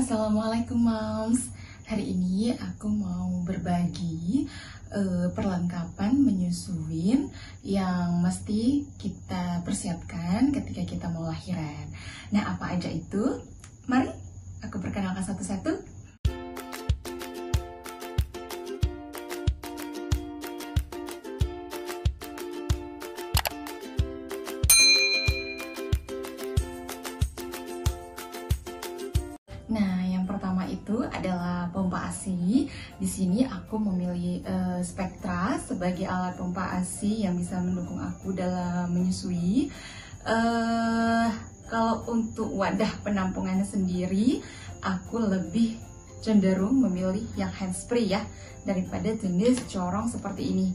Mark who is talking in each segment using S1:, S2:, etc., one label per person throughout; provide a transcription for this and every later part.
S1: Assalamualaikum Moms. Hari ini aku mau berbagi perlengkapan menyusuin yang mesti kita persiapkan ketika kita mau lahiran. Nah, apa aja itu? Mari aku perkenalkan satu-satu. Nah, yang pertama itu adalah pompa ASI. Di sini aku memilih Spectra sebagai alat pompa ASI yang bisa mendukung aku dalam menyusui. Kalau untuk wadah penampungannya sendiri, aku lebih cenderung memilih yang handsfree ya, daripada jenis corong seperti ini.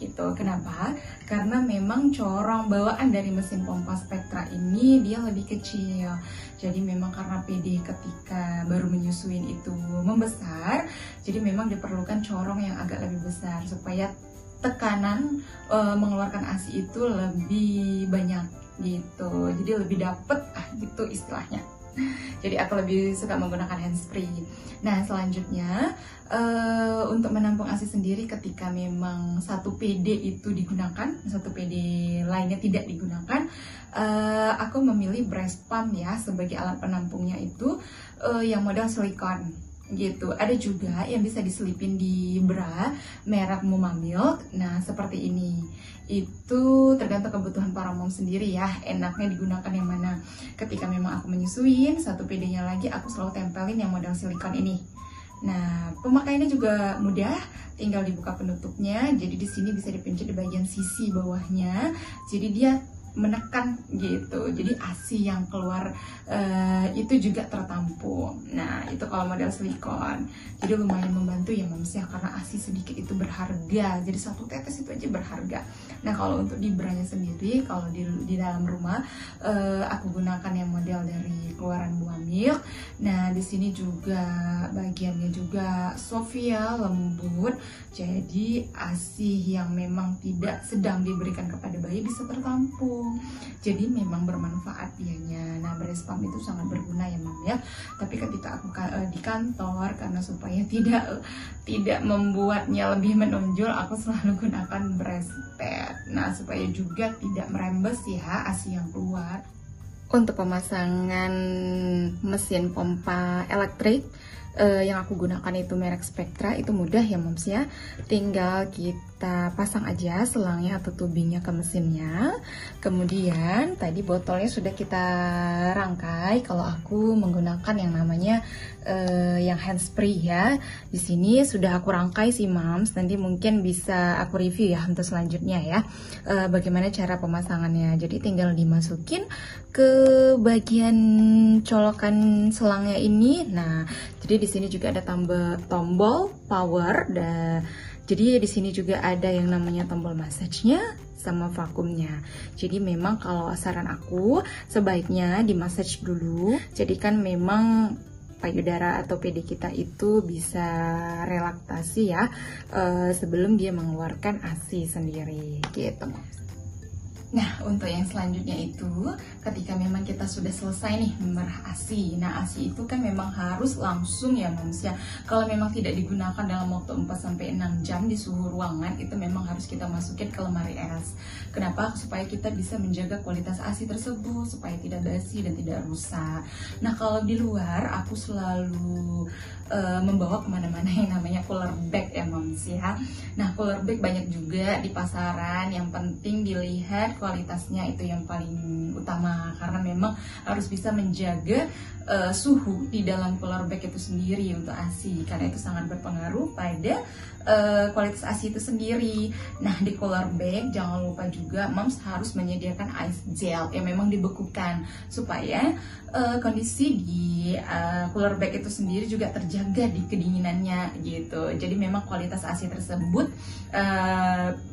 S1: Gitu. Kenapa? Karena memang corong bawaan dari mesin pompa Spectra ini dia lebih kecil. Jadi memang karena PD ketika baru menyusuin itu membesar, jadi memang diperlukan corong yang agak lebih besar supaya tekanan mengeluarkan ASI itu lebih banyak gitu. Jadi lebih dapet gitu istilahnya. Jadi aku lebih suka menggunakan handsfree. Nah, selanjutnya untuk menampung ASI sendiri ketika memang satu PD itu digunakan, satu PD lainnya tidak digunakan, aku memilih breast pump ya sebagai alat penampungnya itu yang model silikon gitu. Ada juga yang bisa diselipin di bra merek Mama Milk. Nah, seperti ini. Itu tergantung kebutuhan para mom sendiri ya, enaknya digunakan yang mana. Ketika memang aku menyusuin, satu PD-nya lagi aku selalu tempelin yang model silikon ini. Nah, pemakaiannya juga mudah, tinggal dibuka penutupnya. Jadi di sini bisa dipencet di bagian sisi bawahnya. Jadi dia menekan gitu, jadi ASI yang keluar itu juga tertampung. Nah, itu kalau model silikon, jadi lumayan membantu ya moms ya, karena ASI sedikit itu berharga, jadi satu tetes itu aja berharga. Nah, kalau untuk di branya sendiri, kalau di dalam rumah aku gunakan yang model dari keluaran Mama Milk. Nah, di sini juga bagiannya juga soft ya, lembut, jadi ASI yang memang tidak sedang diberikan kepada bayi bisa tertampung. Jadi memang bermanfaat dianya. Nah, breast pump itu sangat berguna ya Mam ya. Tapi ketika aku di kantor, karena supaya tidak membuatnya lebih menonjol, aku selalu gunakan breast pad. Nah, supaya juga tidak merembes ya ASI yang keluar. Untuk pemasangan mesin pompa elektrik yang aku gunakan itu merek Spectra, itu mudah ya moms ya. Tinggal kita pasang aja selangnya atau tubingnya ke mesinnya. Kemudian tadi botolnya sudah kita rangkai. Kalau aku menggunakan yang namanya yang handsfree ya. Di sini sudah aku rangkai sih moms. Nanti mungkin bisa aku review ya untuk selanjutnya ya. Bagaimana cara pemasangannya. Jadi tinggal dimasukin ke bagian colokan selangnya ini. Nah, jadi di sini juga ada tombol power. Jadi di sini juga ada yang namanya tombol massage-nya sama vakumnya. Jadi memang kalau saran aku sebaiknya di massage dulu. Jadi kan memang payudara atau PD kita itu bisa relaksasi ya sebelum dia mengeluarkan ASI sendiri gitu. Nah, untuk yang selanjutnya itu ketika memang kita sudah selesai nih memerah ASI. Nah, ASI itu kan memang harus langsung ya moms ya. Kalau memang tidak digunakan dalam waktu 4-6 jam di suhu ruangan, itu memang harus kita masukin ke lemari es. Kenapa? Supaya kita bisa menjaga kualitas ASI tersebut supaya tidak basi dan tidak rusak. Nah, kalau di luar aku selalu membawa kemana-mana yang namanya cooler bag ya moms ya. Nah, cooler bag banyak juga di pasaran. Yang penting dilihat kualitasnya, itu yang paling utama, karena memang harus bisa menjaga suhu di dalam cooler bag itu sendiri untuk ASI, karena itu sangat berpengaruh pada kualitas ASI itu sendiri. Nah, di cooler bag jangan lupa juga moms harus menyediakan ice gel yang memang dibekukan supaya kondisi di cooler bag itu sendiri juga terjaga di kedinginannya gitu. Jadi memang kualitas ASI tersebut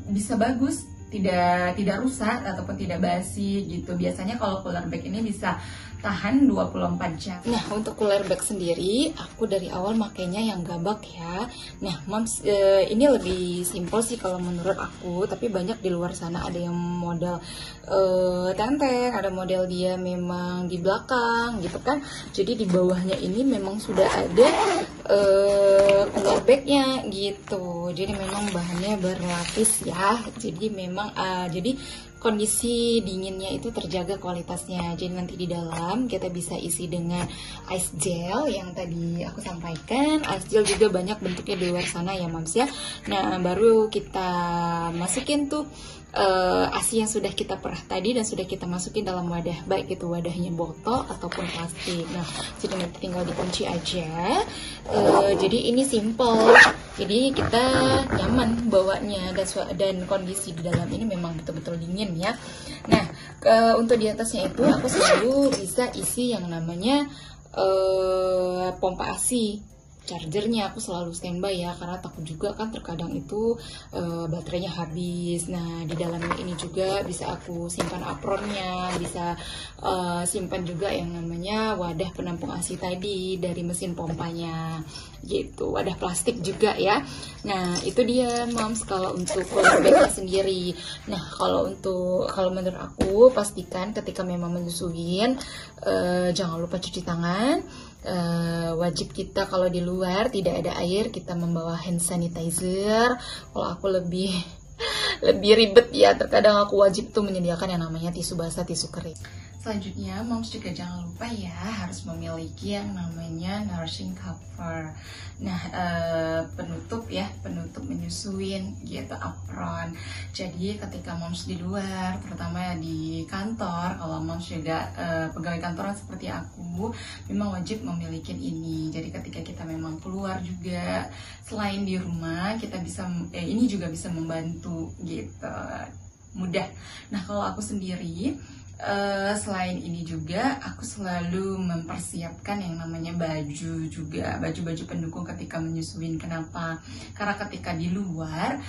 S1: bisa bagus tidak rusak ataupun tidak basi gitu. Biasanya kalau cooler bag ini bisa tahan 24 jam. Nah, untuk cooler bag sendiri aku dari awal makainya yang gabak ya. Nah, Moms, ini lebih simple sih kalau menurut aku, tapi banyak di luar sana ada yang model tenteng, ada model dia memang di belakang gitu kan. Jadi di bawahnya ini memang sudah ada cooler bagnya gitu. Jadi memang bahannya berlapis ya. Jadi memang jadi kondisi dinginnya itu terjaga kualitasnya. Jadi nanti di dalam kita bisa isi dengan ice gel yang tadi aku sampaikan. Ice gel juga banyak bentuknya di luar sana ya Moms ya. Nah, baru kita masukin tuh ASI yang sudah kita perah tadi dan sudah kita masukin dalam wadah, baik itu wadahnya botol ataupun plastik. Nah, jadi nanti tinggal dikunci aja. Jadi ini simple. Jadi kita nyaman bawanya dan kondisi di dalam ini memang betul-betul dingin ya. Nah, untuk di atasnya itu aku selalu bisa isi yang namanya pompa ASI. Chargernya aku selalu standby ya, karena takut juga kan terkadang itu baterainya habis. Nah, di dalamnya ini juga bisa aku simpan apronnya, bisa simpan juga yang namanya wadah penampung ASI tadi dari mesin pompanya gitu, wadah plastik juga ya. Nah, itu dia Moms kalau untuk cooler bagnya sendiri. Nah, kalau menurut aku pastikan ketika memang menyusuin jangan lupa cuci tangan. Wajib kita kalau di luar tidak ada air, kita membawa hand sanitizer. Kalau aku lebih ribet ya, terkadang aku wajib tuh menyediakan yang namanya tisu basah, tisu kering. Selanjutnya, Moms juga jangan lupa ya harus memiliki yang namanya nourishing cover. Nah, penutup menyusuin gitu, apron. Jadi ketika Moms di luar, terutama di kantor, kalau Moms juga pegawai kantoran seperti aku, memang wajib memiliki ini. Jadi ketika kita memang keluar juga, selain di rumah, kita bisa ini juga bisa membantu gitu, mudah. Nah, kalau aku sendiri selain ini juga aku selalu mempersiapkan yang namanya baju juga, baju pendukung ketika menyusuin. Kenapa? Karena ketika di luar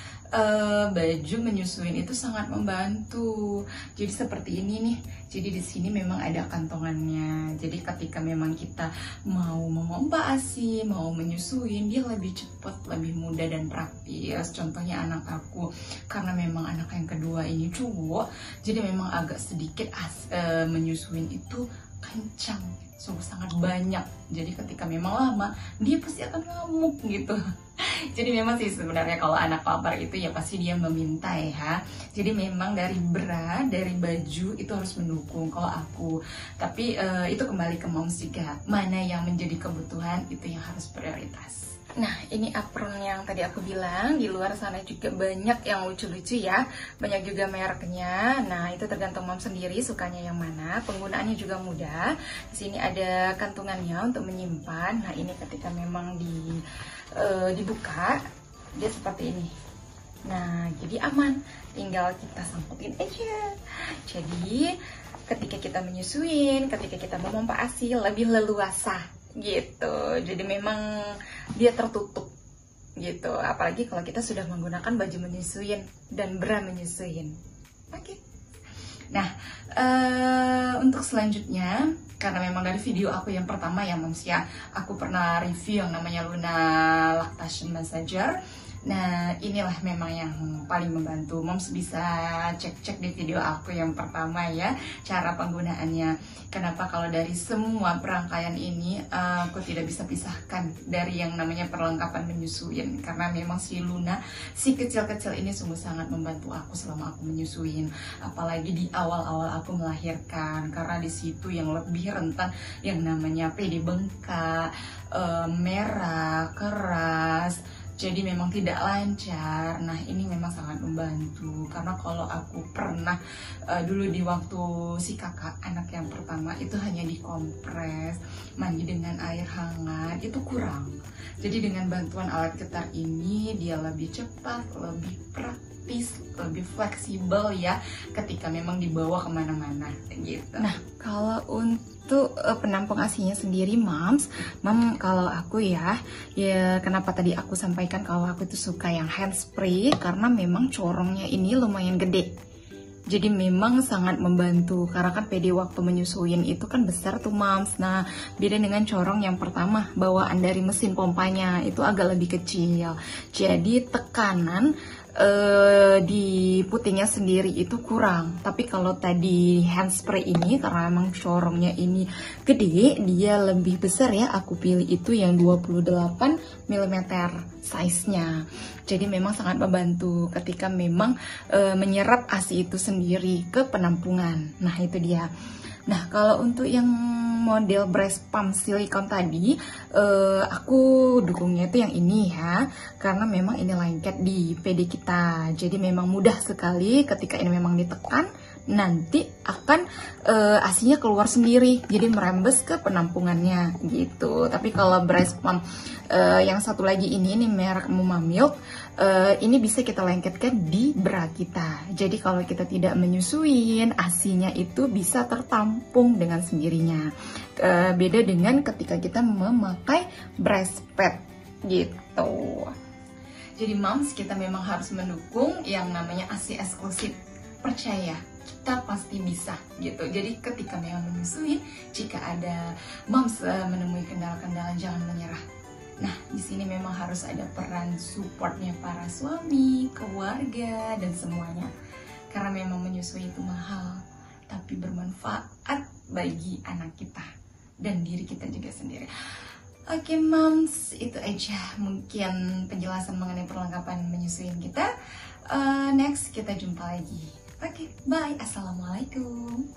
S1: baju menyusuin itu sangat membantu. Jadi seperti ini nih. Jadi di sini memang ada kantongannya. Jadi ketika memang kita mau memompa ASI, mau menyusuin, dia lebih cepat, lebih mudah dan praktis. Contohnya anak aku, karena memang anak yang kedua ini cowok, jadi memang agak sedikit menyusuin itu kencang, sungguh sangat banyak. Jadi ketika memang lama, dia pasti akan ngamuk gitu. Jadi memang sih sebenarnya kalau anak lapar itu ya pasti dia meminta ya. Jadi memang dari bra, dari baju itu harus mendukung kalau aku. Tapi itu kembali ke Moms juga. Mana yang menjadi kebutuhan itu yang harus prioritas. Nah, ini apron yang tadi aku bilang, di luar sana juga banyak yang lucu-lucu ya. Banyak juga mereknya. Nah, itu tergantung Moms sendiri sukanya yang mana. Penggunaannya juga mudah. Di sini ada kantungannya untuk menyimpan. Nah, ini ketika memang dibuka, dia seperti ini. Nah, jadi aman. Tinggal kita sangkutin aja. Jadi, ketika kita menyusuin, ketika kita memompa ASI, lebih leluasa gitu. Jadi memang dia tertutup gitu, apalagi kalau kita sudah menggunakan baju menyusuin dan bra menyusuin. Oke. Nah, untuk selanjutnya, karena memang dari video aku yang pertama ya Moms ya, aku pernah review yang namanya Luna Lactation Massager. Nah, inilah memang yang paling membantu. Moms bisa cek-cek di video aku yang pertama ya, cara penggunaannya. Kenapa kalau dari semua perangkaian ini aku tidak bisa pisahkan dari yang namanya perlengkapan menyusuin. Karena memang si Luna, si kecil-kecil ini sungguh sangat membantu aku selama aku menyusuin. Apalagi di awal-awal aku melahirkan, karena di situ yang lebih rentan yang namanya PD bengkak, merah, keras. Jadi memang tidak lancar. Nah, ini memang sangat membantu. Karena kalau aku pernah dulu di waktu si kakak anak yang pertama itu hanya dikompres, mandi dengan air hangat, itu kurang. Jadi dengan bantuan alat getar ini dia lebih cepat, lebih praktis, lebih fleksibel ya ketika memang dibawa kemana-mana gitu. Nah, kalau untuk penampung ASINya sendiri, Mam, kalau aku ya kenapa tadi aku sampaikan kalau aku itu suka yang handspray karena memang corongnya ini lumayan gede. Jadi memang sangat membantu karena kan PD waktu menyusuin itu kan besar tuh, Mams. Nah, beda dengan corong yang pertama, bawaan dari mesin pompanya itu agak lebih kecil. Jadi tekanan di putingnya sendiri itu kurang. Tapi kalau tadi handspray ini karena emang corongnya ini gede, dia lebih besar ya. Aku pilih itu yang 28 mm size-nya. Jadi memang sangat membantu ketika memang menyerap ASI itu sendiri ke penampungan. Nah, itu dia. Nah, kalau untuk yang model breast pump silikon tadi, aku dukungnya itu yang ini ya, karena memang ini lengket di PD kita. Jadi memang mudah sekali ketika ini memang ditekan, nanti akan ASINya keluar sendiri, jadi merembes ke penampungannya gitu. Tapi kalau breast pump yang satu lagi ini merek Muma Milk, ini bisa kita lengketkan di bra kita. Jadi kalau kita tidak menyusuin, ASINya itu bisa tertampung dengan sendirinya. Beda dengan ketika kita memakai breast pad gitu. Jadi Moms, kita memang harus mendukung yang namanya ASI eksklusif. Percaya, kita pasti bisa gitu. Jadi ketika memang menyusui, jika ada Moms menemui kendala-kendala, jangan menyerah. Nah, di sini memang harus ada peran supportnya para suami, keluarga, dan semuanya. Karena memang menyusui itu mahal, tapi bermanfaat bagi anak kita dan diri kita juga sendiri. Oke, Moms, itu aja mungkin penjelasan mengenai perlengkapan menyusuin kita. Next, kita jumpa lagi. Oke, bye. Assalamualaikum.